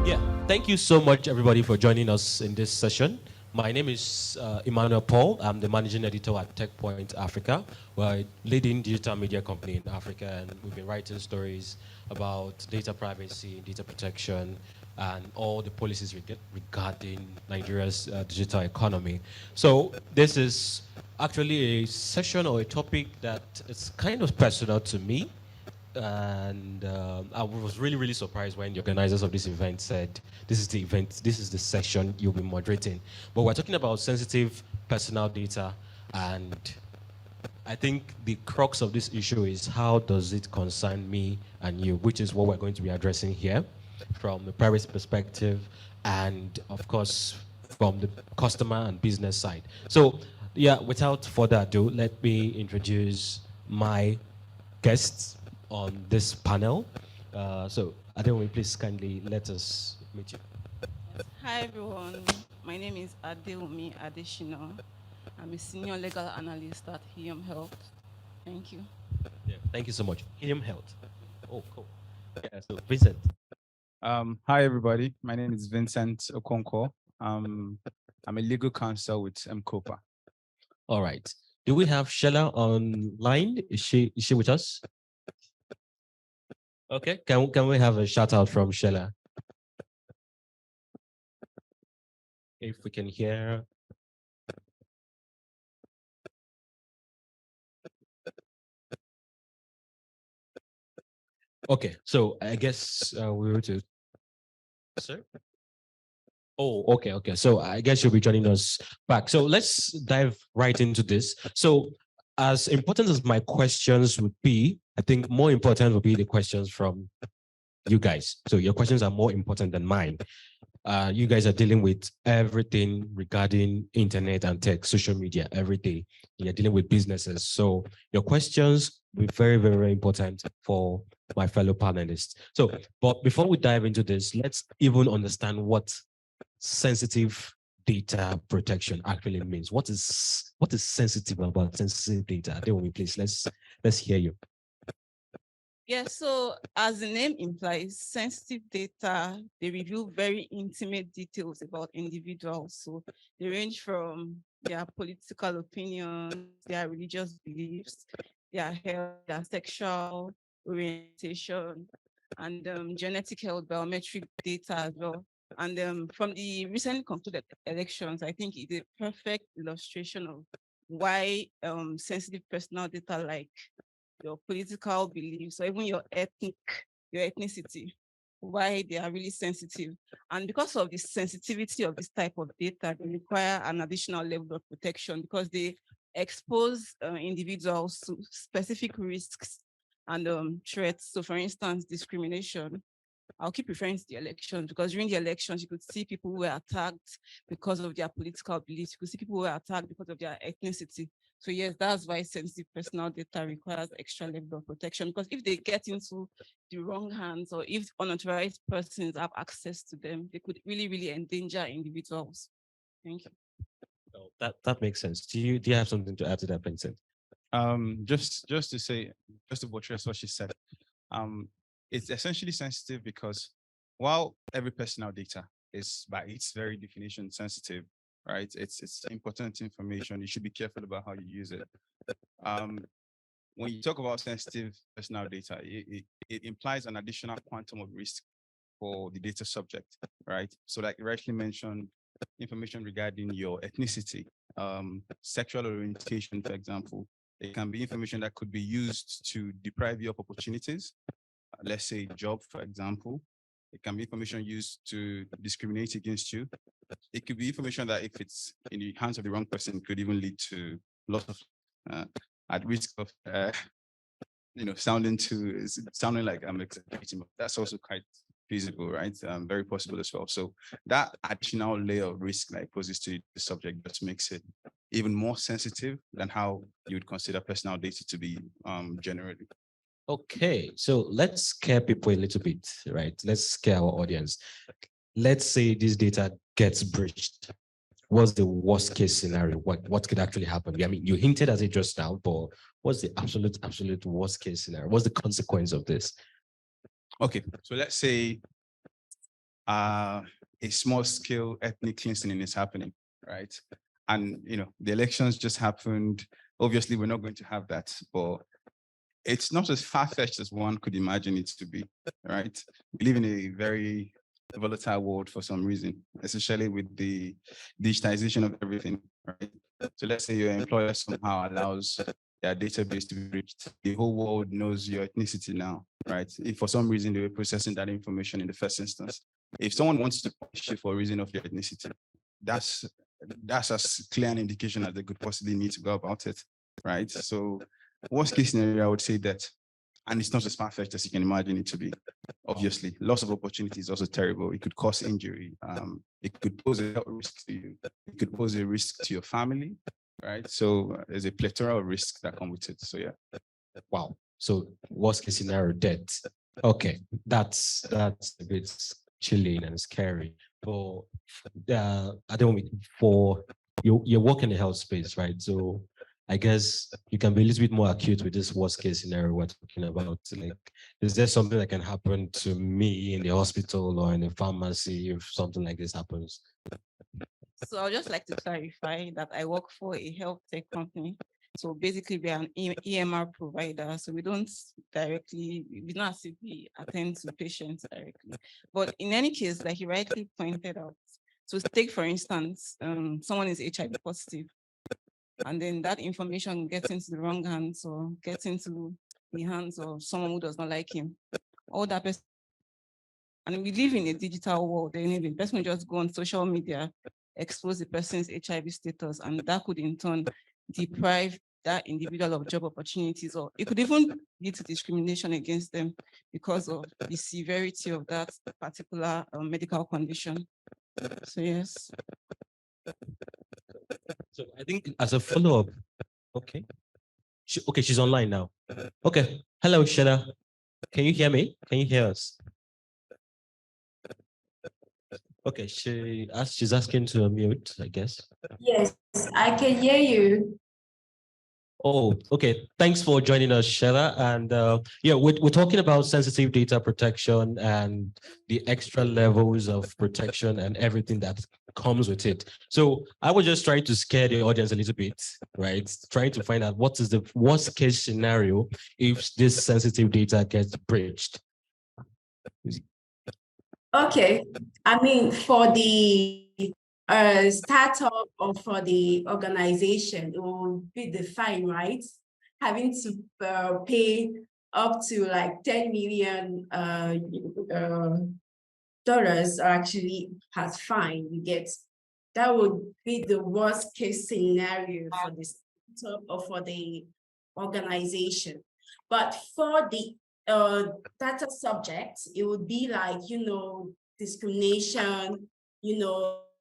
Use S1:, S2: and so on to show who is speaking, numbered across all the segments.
S1: Yeah, thank you so much, everybody, for joining us in this session. My name is Emmanuel Paul. I'm the managing editor at TechPoint Africa. We're a leading digital media company in Africa, and we've been writing stories about data privacy, data protection, and all the policies regarding Nigeria's digital economy. So this is actually a session or a topic that is kind of personal to me, and I was really, really surprised when the organizers of this event said, this is the event, this is the session you'll be moderating. But we're talking about sensitive personal data, and I think the crux of this issue is how does it concern me and you, which is what we're going to be addressing here from the privacy perspective and, of course, from the customer and business side. So, yeah, without further ado, let me introduce my guests on this panel. So, Adeomi, please kindly let us meet you.
S2: Hi everyone, my name is Adeomi Adeshina. I'm a senior legal analyst at Helium Health. Thank you.
S1: Yeah, thank you so much. Helium Health. Oh, cool. Yeah, so Vincent.
S3: Hi, everybody. My name is Vincent Okonkwo. I'm a legal counsel with MCOPA.
S1: All right. Do we have Shella online? Is she with us? Okay. Can we have a shout out from Shella? If we can hear. Okay, so I guess we were to. Sir? Oh, okay, okay. So I guess you'll be joining us back. So let's dive right into this. So, as important as my questions would be, I think more important would be the questions from you guys. So your questions are more important than mine. You guys are dealing with everything regarding internet and tech, social media every day. You're dealing with businesses. So your questions will be very, very, very important for my fellow panelists. So, but before we dive into this, let's even understand what sensitive data protection actually means. What is sensitive about sensitive data? Then please let's hear you.
S2: Yeah, so as the name implies, sensitive data, they reveal very intimate details about individuals. So they range from their political opinions, their religious beliefs, their health, their sexual orientation, and genetic health, biometric data as well. And from the recently concluded elections, I think it's a perfect illustration of why sensitive personal data like your political beliefs or even your ethnicity, why they are really sensitive. And because of the sensitivity of this type of data, they require an additional level of protection because they expose individuals to specific risks and threats. So for instance, discrimination. I'll keep referring to the elections because during the elections, you could see people who were attacked because of their political beliefs. You could see people who were attacked because of their ethnicity. So yes, that's why sensitive personal data requires extra level of protection because if they get into the wrong hands or if unauthorized persons have access to them, they could really, really endanger individuals. Thank you.
S1: Oh, that makes sense. Do you have something to add to that, Vincent?
S3: Just to say, just to buttress what she said, um, it's essentially sensitive because while every personal data is by its very definition sensitive, right? It's important information. You should be careful about how you use it. Um, when you talk about sensitive personal data, it implies an additional quantum of risk for the data subject, right? So like you rightly mentioned, information regarding your ethnicity, sexual orientation, for example, it can be information that could be used to deprive you of opportunities. Let's say job, for example. It can be information used to discriminate against you. It could be information that if it's in the hands of the wrong person, could even lead to loss of uh, at risk of sounding like I'm exaggerating, but that's also quite feasible, right? Very possible as well. So that additional layer of risk that it poses to the subject just makes it even more sensitive than how you would consider personal data to be generally.
S1: Okay, so let's scare people a little bit, right? Let's scare our audience. Let's say this data gets breached. What's the worst case scenario? What could actually happen? I mean, you hinted at it just now, but what's the absolute worst case scenario? What's the consequence of this?
S3: Okay, so let's say a small scale ethnic cleansing is happening, right? And the elections just happened. Obviously, we're not going to have that, but it's not as far-fetched as one could imagine it to be, right? We live in a very volatile world for some reason, especially with the digitization of everything, right? So let's say your employer somehow allows their database to be reached. The whole world knows your ethnicity now, right? If for some reason they were processing that information in the first instance, if someone wants to punish you for a reason of your ethnicity, that's as clear an indication as they could possibly need to go about it, right? So worst case scenario, I would say that, and it's not as far-fetched as you can imagine it to be. Obviously, loss of opportunity is also terrible. It could cause injury. It could pose a health risk to you. It could pose a risk to your family, right? So there's a plethora of risks that come with it. So yeah.
S1: Wow. So worst case scenario, death. Okay, that's a bit chilling and scary. But I don't mean for you work in the health space, right? So I guess you can be a little bit more acute with this worst case scenario we're talking about. Like, is there something that can happen to me in the hospital or in the pharmacy if something like this happens?
S2: So I'd just like to clarify that I work for a health tech company. So basically, we are an EMR provider. So we don't as if we attend to patients directly. But in any case, like you rightly pointed out, so take for instance, someone is HIV positive, and then that information gets into the wrong hands or gets into the hands of someone who does not like him. All that person, and we live in a digital world. Then the person will just go on social media, expose the person's HIV status, and that could in turn deprive that individual of job opportunities, or it could even lead to discrimination against them because of the severity of that particular medical condition. So yes.
S1: So I think as a follow-up, okay. She's online now. Okay. Hello, Shada. Can you hear me? Can you hear us? Okay, she's asking to unmute, I guess.
S4: Yes, I can hear you.
S1: Oh, okay. Thanks for joining us, Shella. And yeah, we're talking about sensitive data protection and the extra levels of protection and everything that comes with it. So I was just trying to scare the audience a little bit, right? Trying to find out what is the worst case scenario if this sensitive data gets breached.
S4: Okay, I mean, for the startup or for the organization, it will be the fine, right? Having to pay up to like 10 million dollars are actually as fine. You get that would be the worst case scenario for the startup or for the organization. But for the data subjects, it would be like, discrimination,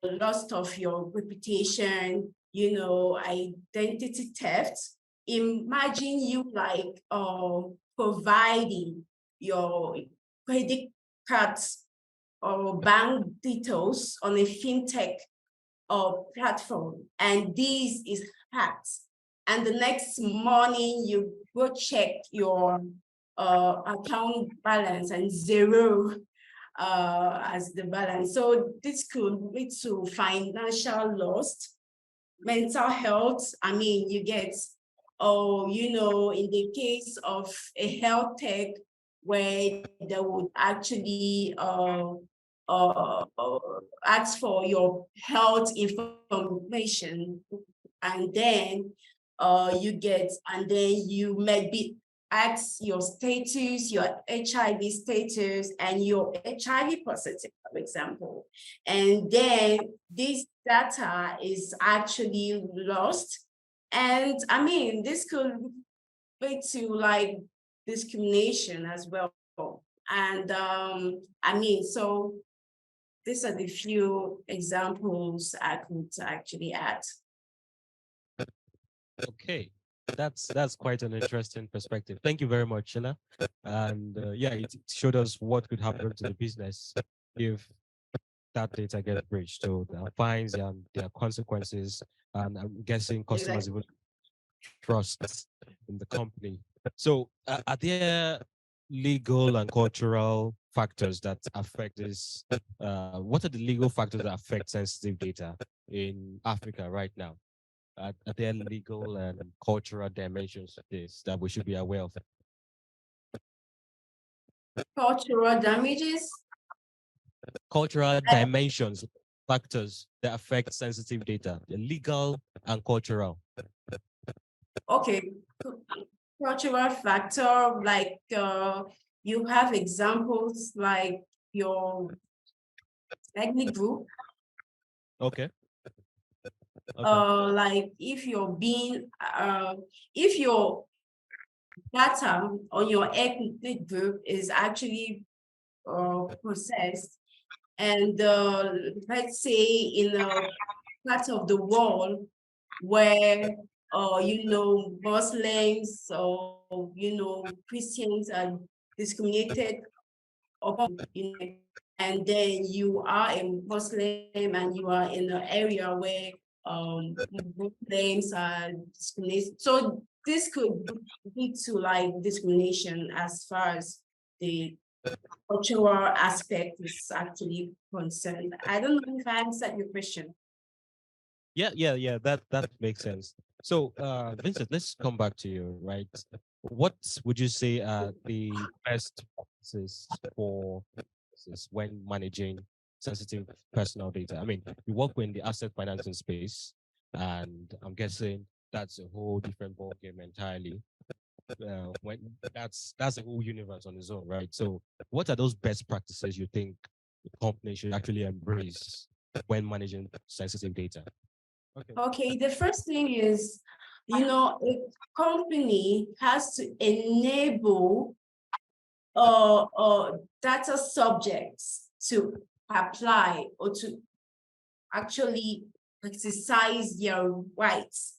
S4: loss of your reputation, identity theft. Imagine you like providing your credit cards or bank details on a fintech or platform, and this is hacked. And the next morning, you go check your account balance and zero as the balance. So this could lead to financial loss, mental health. I mean, you get, in the case of a health tech where they would actually ask for your health information, and then you might be ask your status, your HIV status, and your HIV positive, for example. And then this data is actually lost. And I mean, this could lead to like discrimination as well. And I mean, so these are the few examples I could actually add.
S1: Okay, that's quite an interesting perspective. Thank you very much, Sheila. And yeah, it showed us what could happen to the business if that data gets breached. So there are fines and there are consequences, and I'm guessing customers even trust in the company. So are there legal and cultural factors that affect this? What are the legal factors that affect sensitive data in Africa right now? Are there legal and cultural dimensions to this that we should be aware of?
S4: Cultural damages.
S1: Cultural dimensions, factors that affect sensitive data, the legal and cultural.
S4: Okay, cultural factor, like you have examples like your ethnic group.
S1: Okay.
S4: Like if you're being if your data on your ethnic group is actually processed, and let's say in a part of the world where Muslims or Christians are discriminated upon, and then you are a Muslim and you are in an area where Muslims are discriminated. So this could lead to like discrimination as far as the cultural aspect is actually concerned. I don't know if I answered your question.
S1: Yeah. That makes sense. So, Vincent, let's come back to you, right? What would you say are the best practices for this when managing sensitive personal data? I mean, you work in the asset financing space, and I'm guessing that's a whole different ballgame entirely. When that's a whole universe on its own, right? So, what are those best practices you think the company should actually embrace when managing sensitive data?
S4: Okay, the first thing is, a company has to enable data subjects to apply or to actually exercise their rights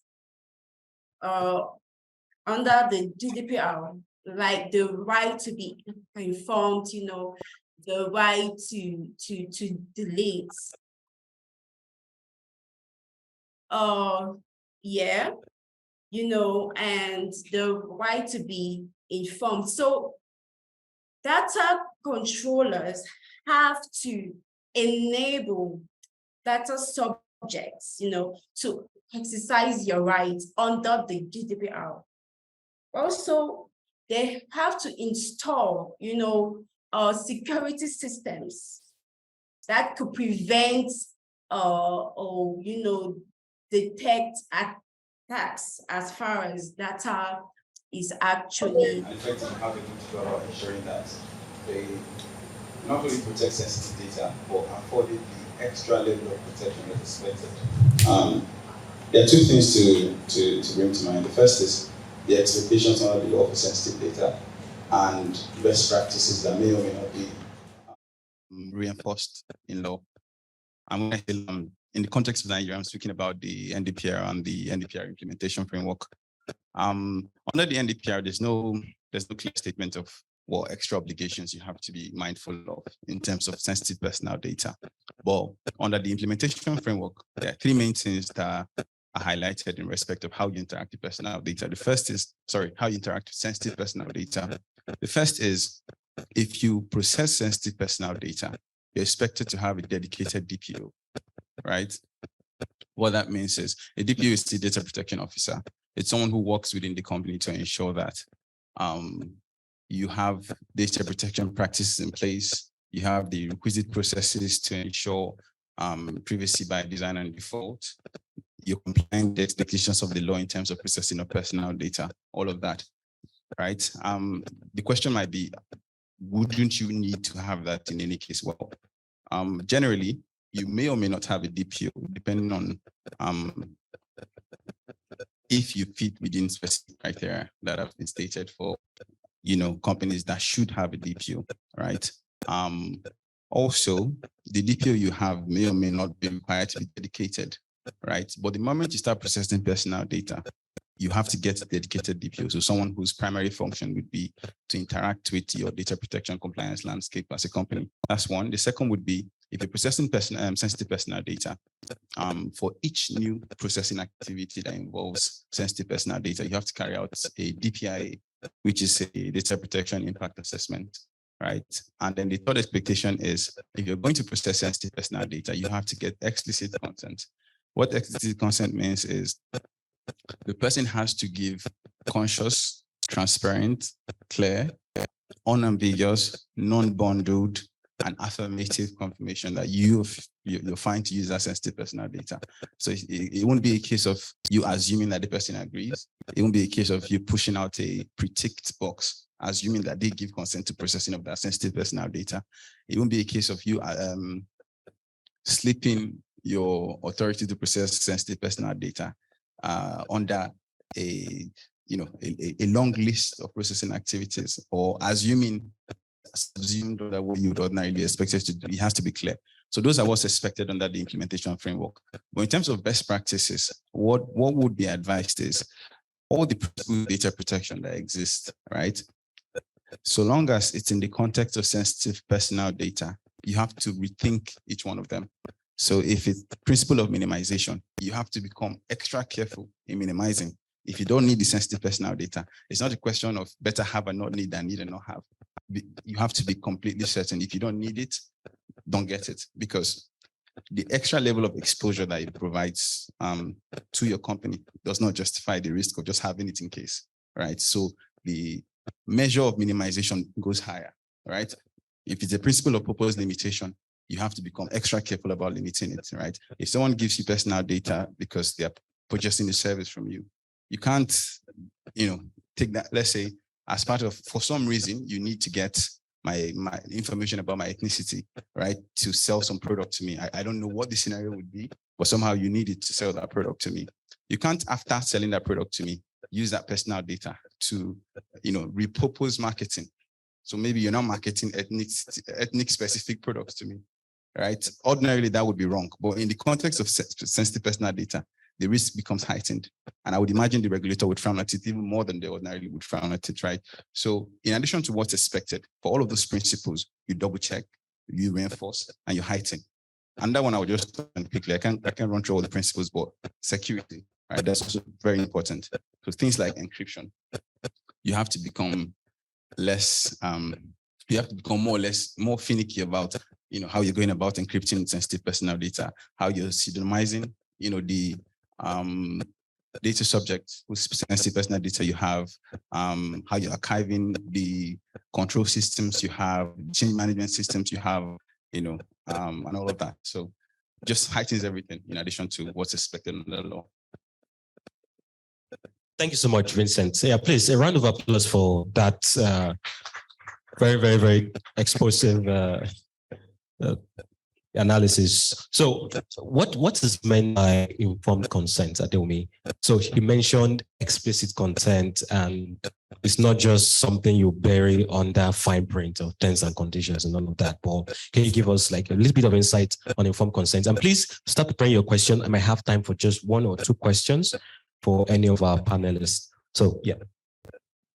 S4: under the GDPR, like the right to be informed, the right to delete. Yeah, and the right to be informed. So data controllers have to enable data subjects, to exercise your rights under the GDPR. Also, they have to install, security systems that could prevent, detect attacks as far as data is actually.
S3: And try to have a good to go about ensuring that they not only protect sensitive data, but afford it the extra level of protection that is expected. There are two things to bring to mind. The first is the expectations under the law for sensitive data and best practices that may or may not be reinforced in law. And when I say in the context of Nigeria, I'm speaking about the NDPR and the NDPR implementation framework. Under the NDPR, there's no clear statement of what extra obligations you have to be mindful of in terms of sensitive personal data. But under the implementation framework, there are three main things that are highlighted in respect of how you interact with personal data. The first is, how you interact with sensitive personal data. The first is, if you process sensitive personal data, you're expected to have a dedicated DPO, right? What that means is a DPO is the data protection officer. It's someone who works within the company to ensure that you have data protection practices in place. You have the requisite processes to ensure privacy by design and default. You're complying with the expectations of the law in terms of processing of personal data, all of that, right? The question might be, wouldn't you need to have that in any case? Well, generally, you may or may not have a DPO, depending on if you fit within specific criteria that have been stated for, companies that should have a DPO, right? Also, the DPO you have may or may not be required to be dedicated, right? But the moment you start processing personal data, you have to get a dedicated DPO. So someone whose primary function would be to interact with your data protection compliance landscape as a company. That's one. The second would be, if you're processing sensitive personal data, for each new processing activity that involves sensitive personal data, you have to carry out a DPIA which is a data protection impact assessment, right? And then the third expectation is if you're going to process sensitive personal data, you have to get explicit consent. What explicit consent means is the person has to give conscious, transparent, clear, unambiguous, non-bundled, and affirmative confirmation that you're fine to use that sensitive personal data. So it won't be a case of you assuming that the person agrees. It won't be a case of you pushing out a pre-ticked box, assuming that they give consent to processing of that sensitive personal data. It won't be a case of you slipping your authority to process sensitive personal data under a long list of processing activities, or assumed that what you would ordinarily expect it to do. It has to be clear. So those are what's expected under the implementation framework. But in terms of best practices, what would be advised is all the data protection that exists, right? So long as it's in the context of sensitive personal data, you have to rethink each one of them. So if it's the principle of minimization, you have to become extra careful in minimizing. If you don't need the sensitive personal data, it's not a question of better have and not need than need and not have. You have to be completely certain. If you don't need it, don't get it, because the extra level of exposure that it provides to your company does not justify the risk of just having it in case, right? So the measure of minimization goes higher, right? If it's a principle of purpose limitation, you have to become extra careful about limiting it, right? If someone gives you personal data because they're purchasing the service from you, you can't, take that, let's say, as part of, for some reason, you need to get my information about my ethnicity, right? To sell some product to me. I don't know what the scenario would be, but somehow you need it to sell that product to me. You can't, after selling that product to me, use that personal data to, repurpose marketing. So maybe you're not marketing ethnic specific products to me, right? Ordinarily, that would be wrong. But in the context of sensitive personal data, the risk becomes heightened. And I would imagine the regulator would frown at it even more than they ordinarily would frown at it, right? So in addition to what's expected, for all of those principles, you double check, you reinforce, and you heighten. And that one I would just quickly, I can't run through all the principles, but security, right? That's also very important. So things like encryption, you have to become less, you have to become more finicky about, how you're going about encrypting sensitive personal data, how you're pseudonymizing, the data subject with sensitive personal data you have, how you're archiving the control systems you have, change management systems you have, and all of that. So just heightens everything in addition to what's expected under the law.
S1: Thank you so much, Vincent. Yeah, please, a round of applause for that very, very, very explosive analysis. So what is meant by informed consent, Adeomi? So you mentioned explicit consent, and it's not just something you bury under fine print of terms and conditions and all of that. But can you give us like a little bit of insight on informed consent? And please start preparing your question. I might have time for just one or two questions for any of our panelists. So yeah.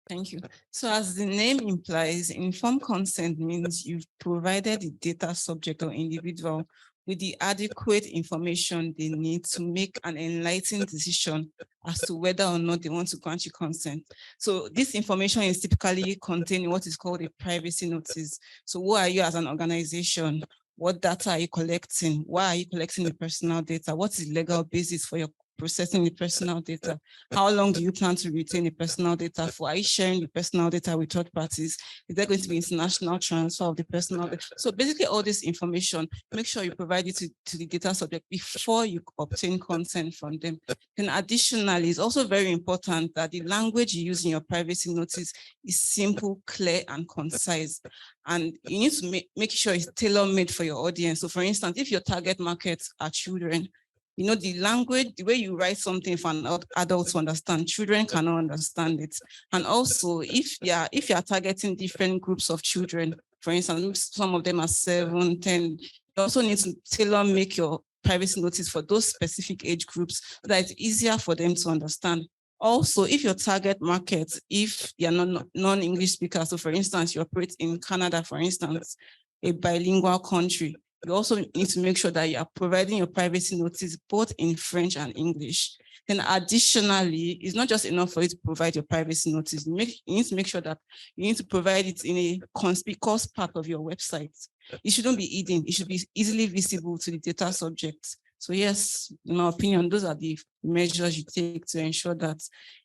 S2: Thank you. So as the name implies, informed consent means you've provided the data subject or individual with the adequate information they need to make an enlightened decision as to whether or not they want to grant you consent. So this information is typically contained in what is called a privacy notice. So who are you as an organization? What data are you collecting? Why are you collecting the personal data? What is the legal basis for your processing the personal data? How long do you plan to retain the personal data for? Are you sharing the personal data with third parties? Is there going to be international transfer of the personal data? So basically all this information, make sure you provide it to the data subject before you obtain consent from them. And additionally, it's also very important that the language you use in your privacy notice is simple, clear, and concise. And you need to make sure it's tailor-made for your audience. So for instance, if your target markets are children, the language, the way you write something for an adult to understand, children cannot understand it. And also, if you are targeting different groups of children, for instance, some of them are 7, 10, you also need to tailor-make your privacy notice for those specific age groups so that it's easier for them to understand. Also, if your target market, if they are non-English speakers, so for instance, you operate in Canada, for instance, a bilingual country, You also need to make sure that you are providing your privacy notice both in French and English. Then additionally, it's not just enough for you to provide your privacy notice. You need to make sure that you need to provide it in a conspicuous part of your website. It shouldn't be hidden. It should be easily visible to the data subjects. So yes, in my opinion, those are the measures you take to ensure that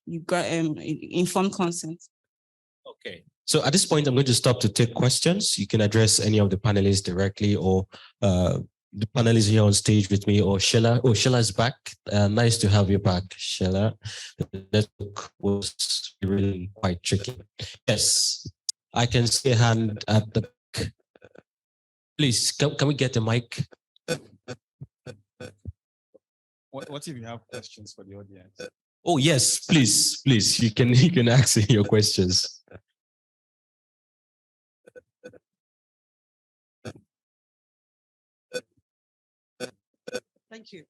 S2: you got informed consent.
S1: Okay. So at this point, I'm going to stop to take questions. You can address any of the panelists directly, or the panelists here on stage with me, or Sheila. Oh, Sheila's back. Nice to have you back, Sheila. The network was really quite tricky. Yes, I can see a hand at the back. Please, can we get the mic?
S3: What if you have questions for the audience?
S1: Oh yes, please, you can ask your questions.
S5: Thank you.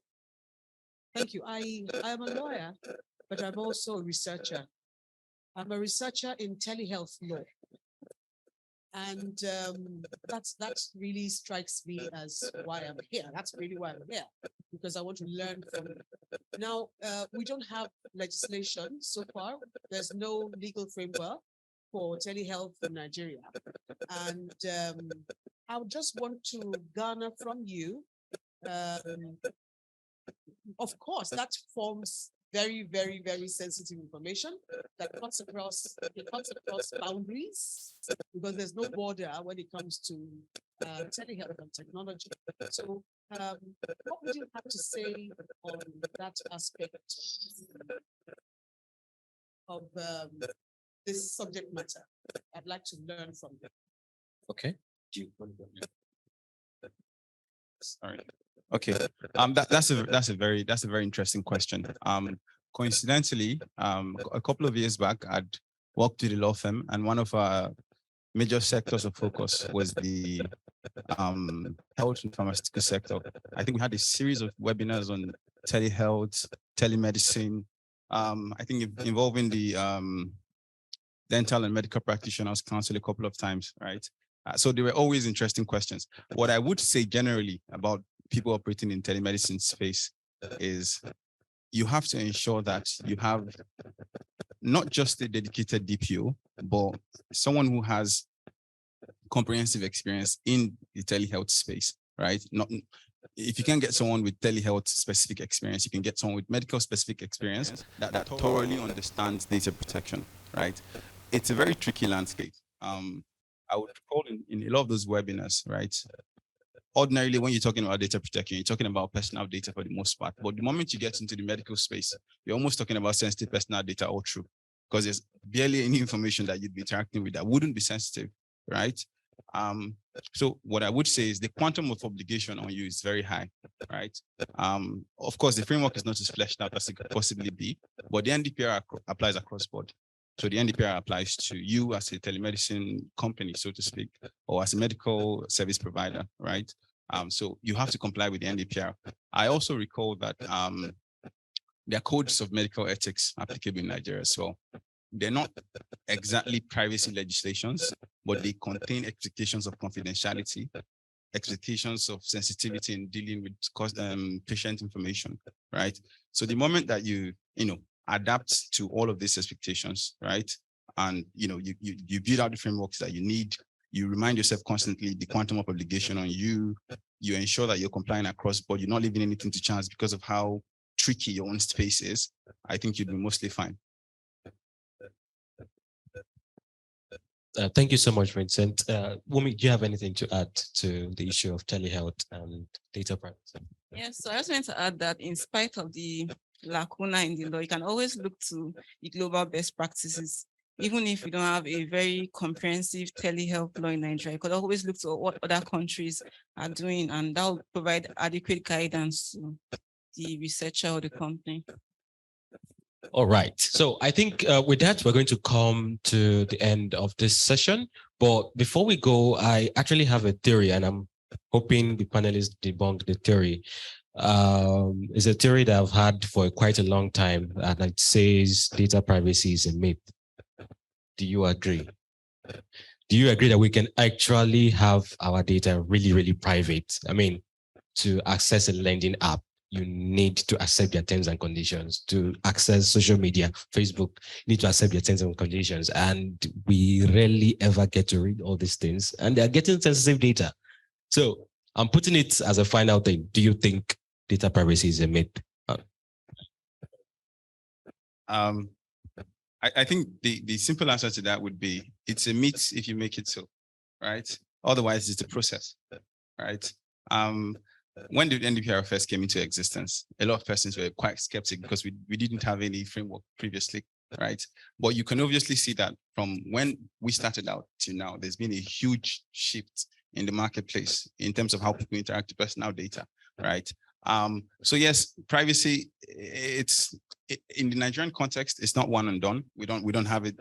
S5: Thank you. I am a lawyer, but I'm also a researcher. I'm a researcher in telehealth law. And that really strikes me as why I'm here. That's really why I'm here, because I want to learn from it. Now, we don't have legislation so far. There's no legal framework for telehealth in Nigeria. And I would just want to garner from you. Of course, that forms very, very, very sensitive information that cuts across boundaries, because there's no border when it comes to telehealth and technology. So what would you have to say on that aspect of this subject matter? I'd like to learn from you.
S1: Okay.
S3: Sorry. Okay. That's a very interesting question. Coincidentally, a couple of years back, I'd worked with a law firm, and one of our major sectors of focus was the health and pharmaceutical sector. I think we had a series of webinars on telehealth, telemedicine. I think involving the dental and medical practitioners council a couple of times, right? So there were always interesting questions. What I would say generally about people operating in telemedicine space is you have to ensure that you have not just a dedicated DPO, but someone who has comprehensive experience in the telehealth space, right? If you can get someone with telehealth specific experience, you can get someone with medical specific experience that thoroughly understands data protection, right? It's a very tricky landscape. I would recall in a lot of those webinars, right? Ordinarily, when you're talking about data protection, you're talking about personal data for the most part. But the moment you get into the medical space, you're almost talking about sensitive personal data all through, because there's barely any information that you'd be interacting with that wouldn't be sensitive, right? So what I would say is the quantum of obligation on you is very high, right? Of course, the framework is not as fleshed out as it could possibly be, but the NDPR applies across board. So the NDPR applies to you as a telemedicine company, so to speak, or as a medical service provider, right? So you have to comply with the NDPR. I also recall that there are codes of medical ethics applicable in Nigeria as well. They're not exactly privacy legislations, but they contain expectations of confidentiality, expectations of sensitivity in dealing with patient information, right? So the moment that you adapt to all of these expectations, right? And you build out the frameworks that you need, you remind yourself constantly the quantum of obligation on you, you ensure that you're complying across board, you're not leaving anything to chance because of how tricky your own space is, I think you'd be mostly fine.
S1: Thank you so much, Vincent. Wumi, do you have anything to add to the issue of telehealth and data privacy?
S2: Yes, so I just want to add that in spite of the lacuna in the law, you can always look to the global best practices. Even if you don't have a very comprehensive telehealth law in Nigeria, you could always look to what other countries are doing, and that will provide adequate guidance to the researcher or the company.
S1: All right. So I think with that, we're going to come to the end of this session. But before we go, I actually have a theory, and I'm hoping the panelists debunk the theory. It's a theory that I've had for quite a long time, and it says data privacy is a myth. Do you agree? do you agree that we can actually have our data really, really private? I mean, to access a lending app, you need to accept their terms and conditions. To access social media, Facebook, you need to accept your terms and conditions. And we rarely ever get to read all these things. And they're getting sensitive data. So I'm putting it as a final thing. Do you think data privacy is a myth?
S3: I think the simple answer to that would be, it's a myth if you make it so, right? Otherwise, it's a process, right? When the NDPR first came into existence, a lot of persons were quite skeptic because we didn't have any framework previously, right? But you can obviously see that from when we started out to now, there's been a huge shift in the marketplace in terms of how people interact with personal data, right? So yes, privacy, in the Nigerian context, it's not one and done. We don't have it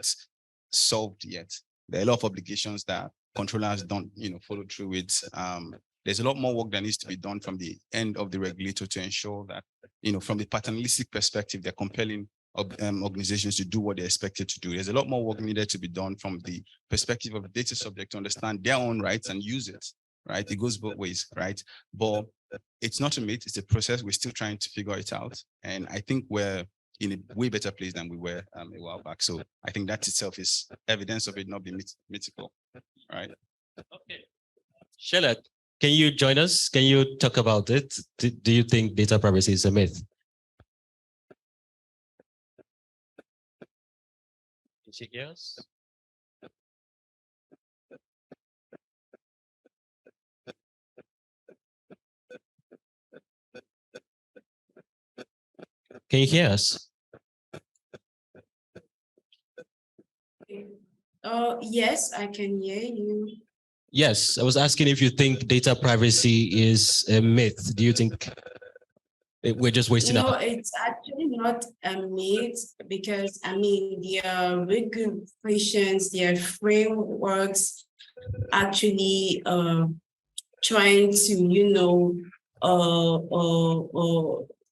S3: solved yet. There are a lot of obligations that controllers don't, follow through with. There's a lot more work that needs to be done from the end of the regulator to ensure that, from the paternalistic perspective, they're compelling organizations to do what they're expected to do. There's a lot more work needed to be done from the perspective of the data subject to understand their own rights and use it, right? It goes both ways, right? But it's not a myth, it's a process. We're still trying to figure it out. And I think we're in a way better place than we were a while back. So I think that itself is evidence of it not being mythical, right?
S1: Okay. Sheila, can you join us? Can you talk about it? Do you think data privacy is a myth? Yes. Can you hear us?
S4: Yes, I can hear you.
S1: Yes, I was asking if you think data privacy is a myth. Do you think we're just wasting
S4: No,
S1: our...
S4: it's actually not a myth because, their regulations, their frameworks actually trying to,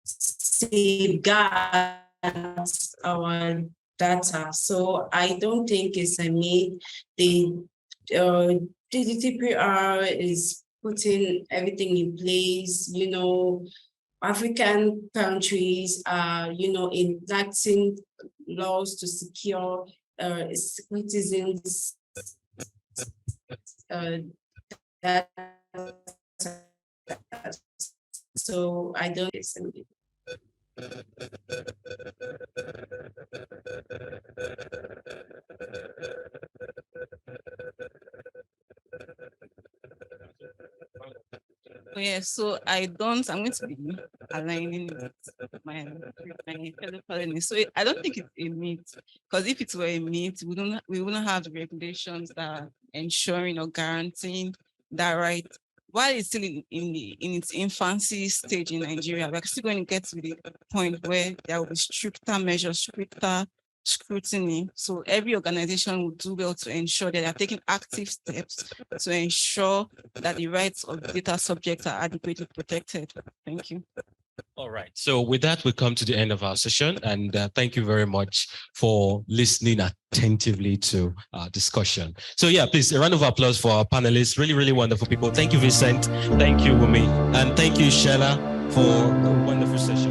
S4: safeguard our data. So I don't think it's a myth. The GDPR is putting everything in place, African countries are, enacting laws to secure citizens' data. So I don't think
S2: So I'm going to be aligning with my fellow panelists. So I don't think it's a myth, because if it were a myth, we wouldn't have the regulations that are ensuring or guaranteeing that right. While it's still in its infancy stage in Nigeria, we're still going to get to the point where there will be stricter measures, stricter scrutiny. So every organization will do well to ensure that they're taking active steps to ensure that the rights of data subjects are adequately protected. Thank you.
S1: All right. So with that, we come to the end of our session. And thank you very much for listening attentively to our discussion. So yeah, please, a round of applause for our panelists. Really, really wonderful people. Thank you, Vincent. Thank you, Wumi. And thank you, Sheila, for a wonderful session.